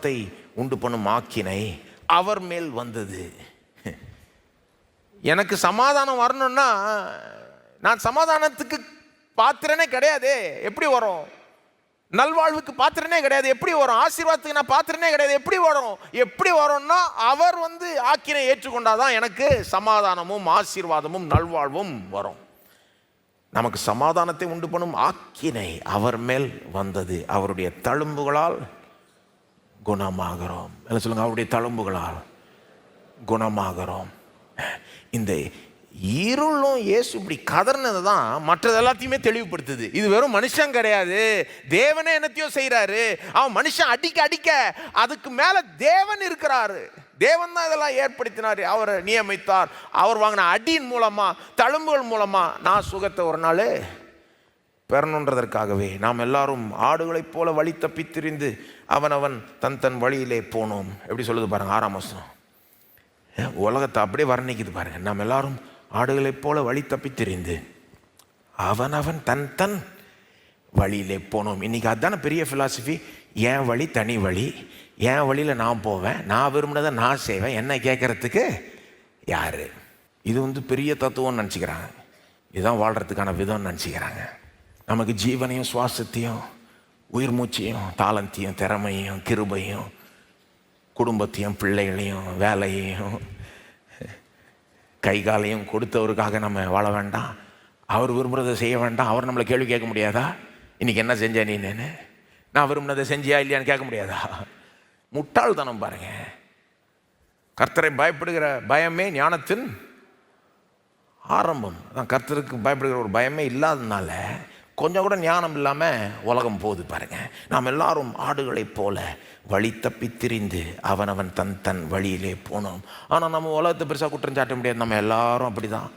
சமாதானத்தை உண்டு பண்ணும் ஆக்கினை அவர் மேல் வந்தது. எனக்கு சமாதானம் வரணும்னா நான் சமாதானத்துக்கு பாத்திரனே கிடையாது, எப்படி வரும்? நல்வாழ்வுக்கு பாத்திரனே கிடையாது, எப்படி வரும்? ஆசீர்வாதத்துக்கு நான் பாத்திரனே கிடையாது, எப்படி வரும்னா அவர் ஆக்கினை ஏற்றுக்கொண்டாதான் எனக்கு சமாதானமும் ஆசீர்வாதமும் நல்வாழ்வும் வரும். நமக்கு சமாதானத்தை உண்டு பண்ணும் ஆக்கினை அவர் மேல் வந்தது. அவருடைய தழும்புகளால் குணமாகிறோம். என்ன சொல்லுங்க? அவருடைய தழும்புகளால் குணமாகிறோம். இந்த இருளும் இயேசு இப்படி கதர்னது தான் மற்றது எல்லாத்தையுமே தெளிவுபடுத்துது. இது வெறும் மனுஷன் கிடையாது, தேவனே என்னத்தையோ செய்கிறாரு. அவன் மனுஷன் அடிக்க அடிக்க அதுக்கு மேலே தேவன் இருக்கிறாரு. தேவன் தான் இதெல்லாம் ஏற்படுத்தினார், அவர் நியமித்தார். அவர் வாங்கின அடியின் மூலமாக, தழும்புகள் மூலமாக நான் சுகத்தை ஒரு நாள் பெறணுன்றதற்காகவே நாம் எல்லாரும் ஆடுகளைப் போல வழி தப்பி திரிந்து அவன் தன் தன் வழியிலே போனோம். எப்படி சொல்லுது பாருங்க, 6ஆம் வசனம். உலகத்தை அப்படியே வர்ணிக்குது பாருங்க. நாம் எல்லாரும் ஆடுகளைப் போல வழி தப்பி திரிந்து அவன் தன் தன் வழியிலே போனோம். இன்றைக்கி அதுதானே பெரிய ஃபிலாசபி. என் வழி தனி வழி, என் வழியில் நான் போவேன், நான் விரும்பினதை நான் செய்வேன், என்ன கேட்கறதுக்கு யார்? இது பெரிய தத்துவம்னு நினச்சிக்கிறாங்க. இதுதான் வாழ்கிறதுக்கான விதம்னு நினச்சிக்கிறாங்க. நமக்கு ஜீவனையும் சுவாசத்தையும் உயிர் மூச்சையும் தாளந்தையும் திறமையும் கிருபையும் குடும்பத்தையும் பிள்ளைகளையும் வேலையையும் கைகாலையும் கொடுத்தவருக்காக நம்ம வாழ வேண்டாம், அவர் விரும்புகிறதை செய்ய வேண்டாம். அவர் நம்மளை கேள்வி கேட்க முடியாதா? இன்றைக்கி என்ன செஞ்சேன் நீ? நான் விரும்பினதை செஞ்சியா இல்லையான்னு கேட்க முடியாதா? முட்டாள்தனம் பாருங்க. கர்த்தரை பயப்படுகிற பயமே ஞானத்தின் ஆரம்பம். அதான் கர்த்தருக்கு பயப்படுகிற ஒரு பயமே இல்லாததுனால கொஞ்சம் கூட ஞானம் இல்லாமல் உலகம் போகுது பாருங்க. நாம் எல்லாரும் ஆடுகளைப் போல வழி தப்பி திரிந்து அவன் தன் தன் வழியிலே போனோம். ஆனால் நம்ம உலகத்தை பெருசாக குற்றம் சாட்ட முடியாது. நம்ம எல்லாரும் அப்படி தான்,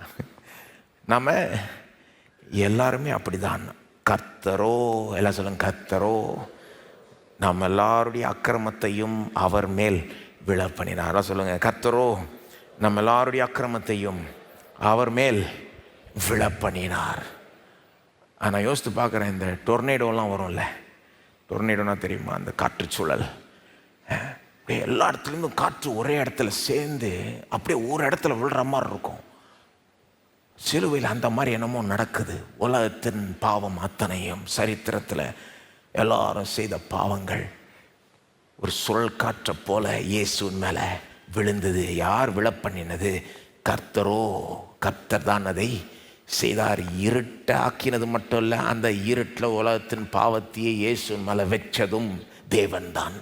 நம்ம எல்லாருமே அப்படி தான். கர்த்தரோ, எல்லாம் சொல்லுங்க, கர்த்தரோ நம்ம எல்லாருடைய அக்கிரமத்தையும் அவர் மேல் விழ பண்ணினார். சொல்லுங்க, கர்த்தரோ நம்ம எல்லாருடைய அக்கிரமத்தையும் அவர் மேல் விழ பண்ணினார். நான் யோசித்து பார்க்குறேன், இந்த டொர்னேடோலாம் வரும்ல, டொர்னேடோனா தெரியுமா? அந்த காற்றுச்சூழல், அப்படியே எல்லா இடத்துலேருந்தும் காற்று ஒரே இடத்துல சேர்ந்து அப்படியே ஒரு இடத்துல விழுற மாதிரி இருக்கும். சிலுவையில் அந்த மாதிரி என்னமோ நடக்குது. உலகத்தின் பாவம் அத்தனையும், சரித்திரத்தில் எல்லாரும் செய்த பாவங்கள் ஒரு சுழல் காற்றை போல இயேசுவின் மேலே விழுந்தது. யார் விழ பண்ணினது? கர்த்தரோ, கர்த்தர் தான் அதை செய்தார். இருட்டை ஆக்கினது மட்டும் இல்லை, அந்த இருட்டில் உலகத்தின் பாவத்தையே இயேசுவின் மேலே வச்சதும் தேவன் தான்.